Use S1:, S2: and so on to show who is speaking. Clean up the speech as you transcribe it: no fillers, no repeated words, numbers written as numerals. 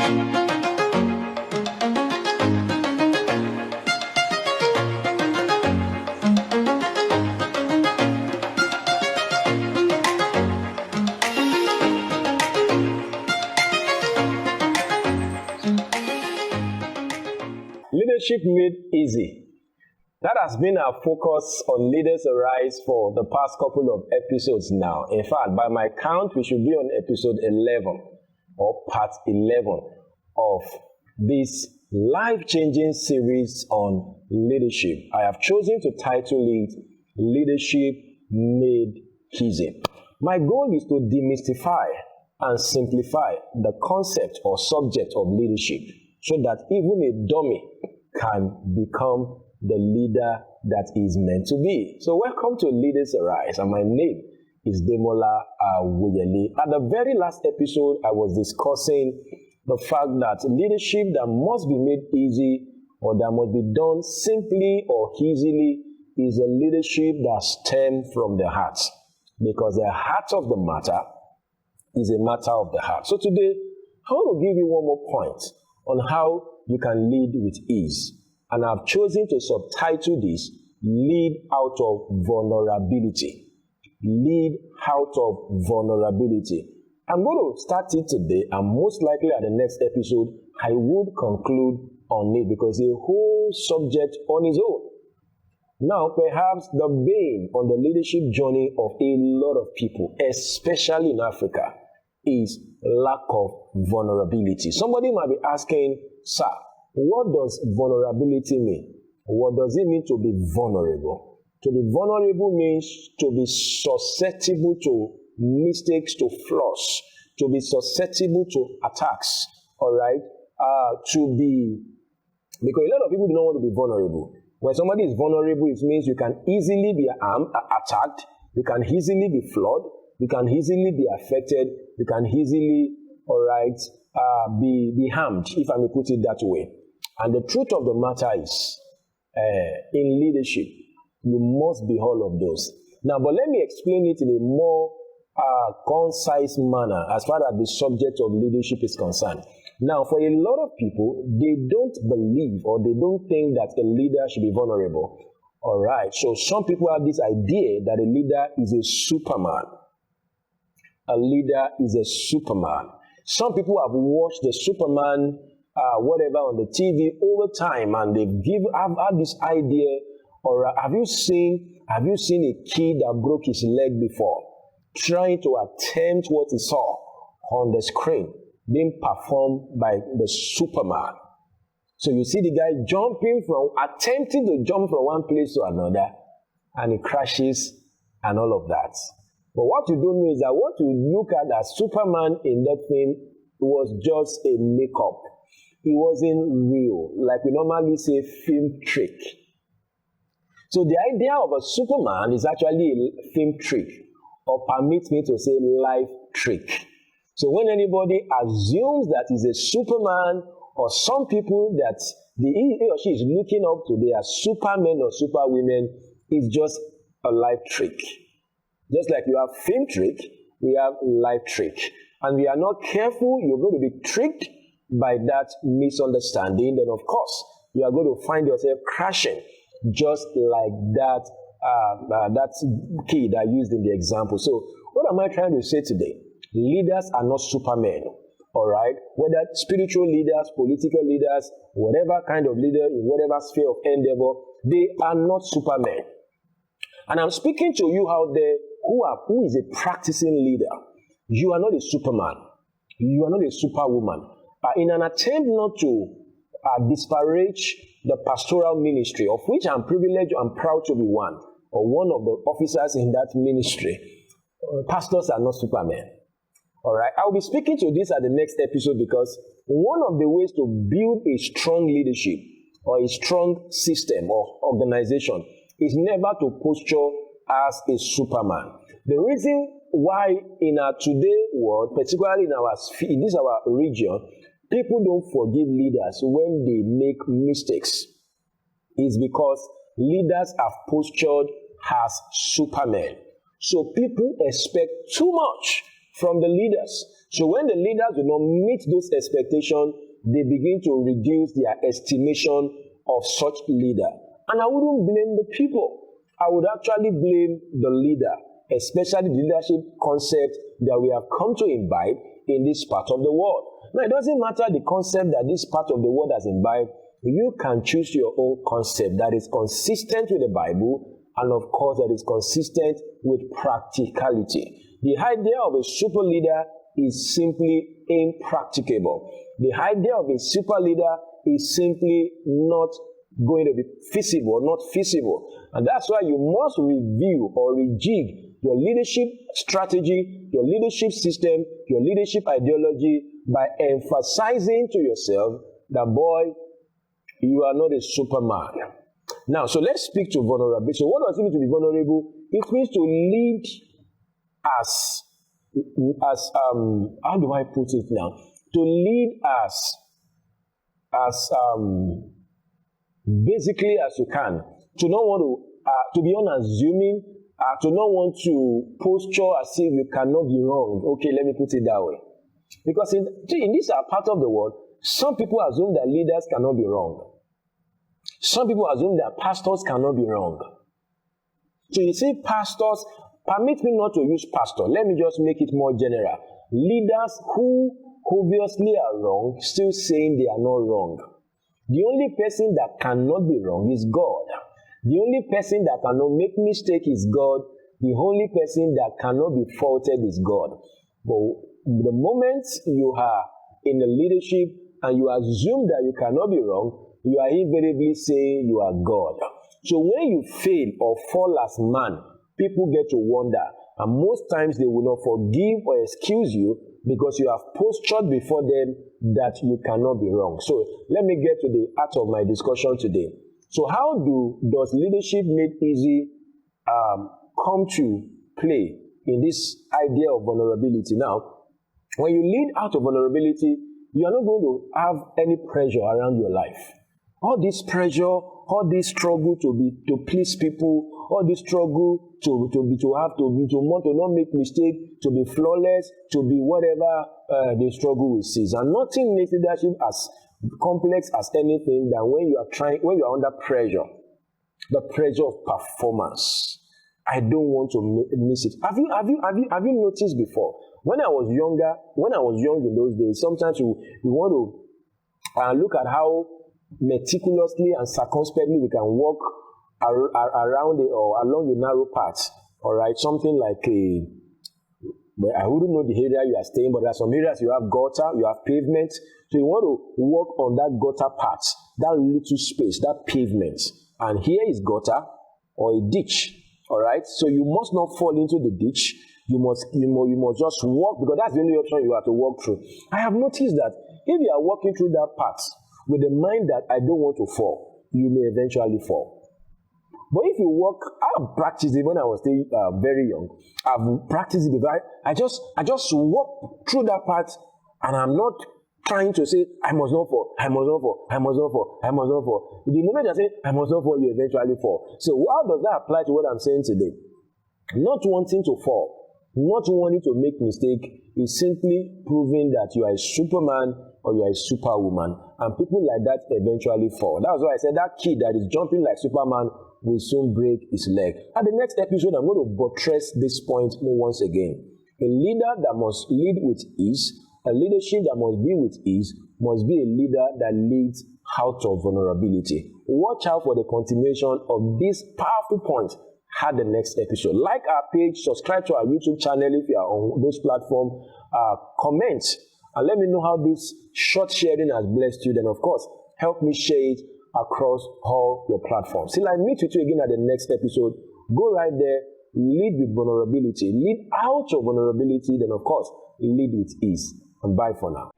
S1: Leadership made easy. That has been our focus on Leaders Arise for the past couple of episodes now. In fact, by my count, we should be on episode 11 or part 11 of this life-changing series on leadership. I have chosen to title it Leadership Made Easy. My goal is to demystify and simplify the concept or subject of leadership so that even a dummy can become the leader that is meant to be. So welcome to Leaders Arise, and my name is Demola Awoyele. At the very last episode, I was discussing the fact that leadership that must be made easy or that must be done simply or easily is a leadership that stems from the heart, because the heart of the matter is a matter of the heart. So today, I want to give you one more point on how you can lead with ease. And I've chosen to subtitle this, Lead Out of Vulnerability. Lead out of vulnerability. I'm going to start it today, and most likely at the next episode, I would conclude on it because it's a whole subject on its own. Now, perhaps the bane on the leadership journey of a lot of people, especially in Africa, is lack of vulnerability. Somebody might be asking, sir, what does vulnerability mean? What does it mean to be vulnerable? To be vulnerable means to be susceptible to mistakes, to flaws, to be susceptible to attacks, all right? Because a lot of people do not want to be vulnerable. When somebody is vulnerable, it means you can easily be attacked, you can easily be flawed, you can easily be affected, you can easily, be harmed, if I may put it that way. And the truth of the matter is, in leadership, you must be all of those. Now, but let me explain it in a more concise manner as far as the subject of leadership is concerned. Now, for a lot of people, they don't believe or they don't think that a leader should be vulnerable. All right, so some people have this idea that a leader is a superman. A leader is a superman. Some people have watched the Superman, on the TV over time, and have had this idea. Or have you seen a kid that broke his leg before, trying to attempt what he saw on the screen being performed by the Superman? So you see the guy attempting to jump from one place to another, and he crashes and all of that. But what you don't know is that what you look at as Superman in that film was just a makeup. It wasn't real, like we normally say, film trick. So the idea of a Superman is actually a film trick, or permit me to say life trick. So when anybody assumes that he's a Superman, or some people that he or she is looking up to, they are supermen or superwomen, it's just a life trick. Just like you have film trick, we have life trick. And we are not careful, you're going to be tricked by that misunderstanding. Then, of course, you are going to find yourself crashing, just like that kid I used in the example. So, what am I trying to say today? Leaders are not supermen, all right? Whether spiritual leaders, political leaders, whatever kind of leader in whatever sphere of endeavor, they are not supermen. And I'm speaking to you out there who is a practicing leader. You are not a superman. You are not a superwoman. In an attempt not to disparage the pastoral ministry, of which I'm privileged and proud to be one of the officers in that ministry, pastors are not supermen. All right. I'll be speaking to this at the next episode because one of the ways to build a strong leadership or a strong system or organization is never to posture as a superman. The reason why in our today world, particularly in this our region, people don't forgive leaders when they make mistakes is because leaders have postured as supermen. So people expect too much from the leaders. So when the leaders do not meet those expectations, they begin to reduce their estimation of such leader. And I wouldn't blame the people. I would actually blame the leader, especially the leadership concept that we have come to imbibe in this part of the world. Now, it doesn't matter the concept that this part of the world has imbibed. You can choose your own concept that is consistent with the Bible and, of course, that is consistent with practicality. The idea of a super leader is simply impracticable. The idea of a super leader is simply not going to be feasible, not feasible. And that's why you must review or rejig your leadership strategy, your leadership system, your leadership ideology by emphasizing to yourself that, boy, you are not a superman. Now, so let's speak to vulnerability. So what does it mean to be vulnerable? It means to lead as how do I put it now? To lead as basically as you can. To not want to be unassuming, to not want to posture as if you cannot be wrong. Okay, let me put it that way. Because in this part of the world, some people assume that leaders cannot be wrong. Some people assume that pastors cannot be wrong. So you see, pastors, permit me not to use pastor. Let me just make it more general. Leaders who obviously are wrong, still saying they are not wrong. The only person that cannot be wrong is God. The only person that cannot make mistake is God. The only person that cannot be faulted is God. But the moment you are in the leadership and you assume that you cannot be wrong, you are invariably saying you are God. So when you fail or fall as man, people get to wonder. And most times they will not forgive or excuse you because you have postured before them that you cannot be wrong. So let me get to the heart of my discussion today. So how does leadership made easy come to play in this idea of vulnerability? Now, when you lead out of vulnerability, you are not going to have any pressure around your life. All this pressure, all this struggle to please people, all this struggle to want to not make mistake, to be flawless, to be whatever the struggle with is. And nothing makes leadership as complex as anything than when you are under pressure, the pressure of performance. I don't want to miss it. Have you noticed before? When I was young in those days, sometimes we want to look at how meticulously and circumspectly we can walk around or along a narrow path. All right, something like I wouldn't know the area you are staying, but there are some areas you have gutter, you have pavement. So you want to walk on that gutter path, that little space, that pavement. And here is gutter or a ditch. All right, so you must not fall into the ditch. You must just walk, because that's the only option you have to walk through. I have noticed that if you are walking through that path with the mind that I don't want to fall, you may eventually fall. But if you walk, I've practiced it when I was still very young. I've practiced it before. I just walk through that path, and I'm not trying to say, I must not fall, I must not fall, I must not fall, I must not fall. The moment I say, I must not fall, you eventually fall. So how does that apply to what I'm saying today? Not wanting to fall, not wanting to make mistake is simply proving that you are a superman or you are a superwoman. And people like that eventually fall. That's why I said that kid that is jumping like Superman will soon break his leg. At the next episode, I'm going to buttress this point once again. A leader that must lead with ease, a leadership that must be with ease, must be a leader that leads out of vulnerability. Watch out for the continuation of this powerful point at the next episode. Like our page, subscribe to our YouTube channel if you are on those platforms, comment, and let me know how this short sharing has blessed you. Then, of course, help me share it across all your platforms. Till I meet with you again at the next episode, go right there, lead with vulnerability, lead out of vulnerability, then, of course, lead with ease. And bye for now.